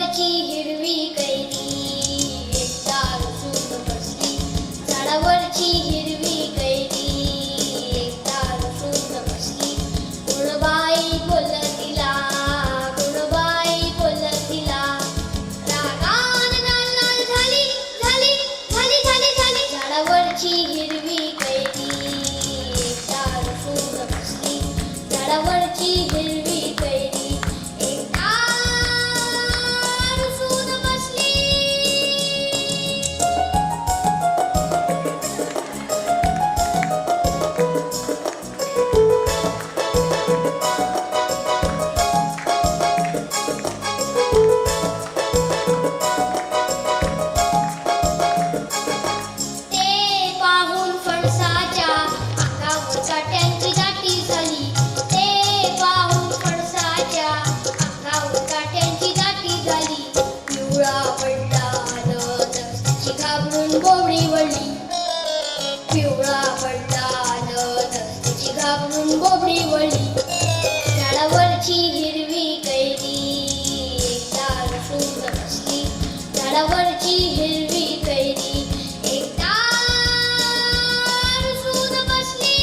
झाडावरची हिरवी कैरी एकदा रुसून बसली. झाडावरची हिरवी कैरी एकदा रुसून बसली. गुणबाई बोलत तिला, गुणबाई बोलत तिला, रागान लाल लाल झाली झाली झाली झाली झाली. झाडावरची हिरवी कैरी एकदा रुसून बसली. झाडावरची हिरवी कैरी एकदा रुसून बसली. ते पाहून फणसाच्या अंगावर काट्यांची दाटी झाली. ते पाहून फणसाच्या अंगावर काट्यांची दाटी झाली. पिवळा पडला न तिची घाबरून बोबडी वळली. पिवळा पडला न तिची घाबरून बोबडी वळली. झाडावरची हिरवी कैरी एकदा रुसून बसली. झाडावरची हिरवी कैरी एकदा रुसून बसली.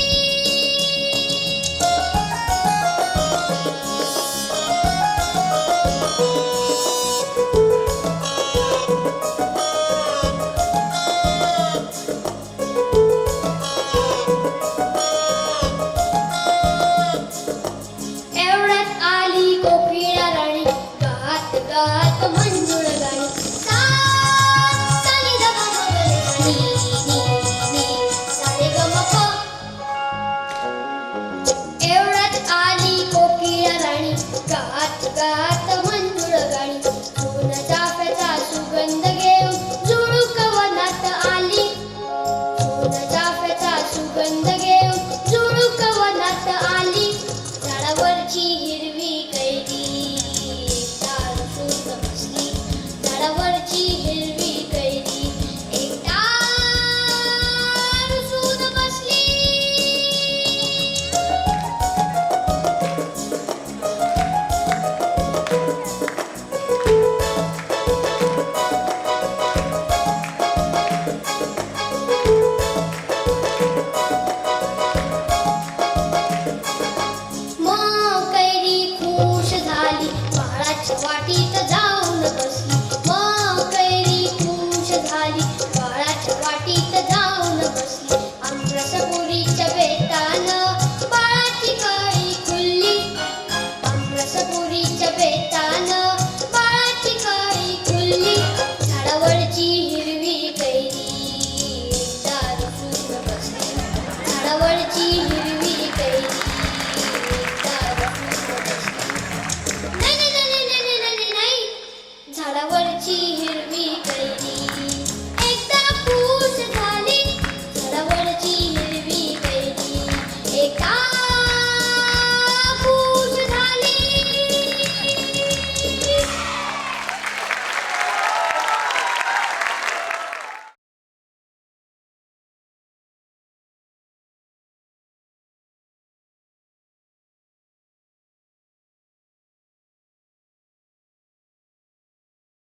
एवढ्यात आली कोकिळा राणी, गात गात मंजुळ गाणी. सा नी ध प म ग रे नी नी सा रे ग म प. एवढ्यात आली कोकिळा राणी, गात गात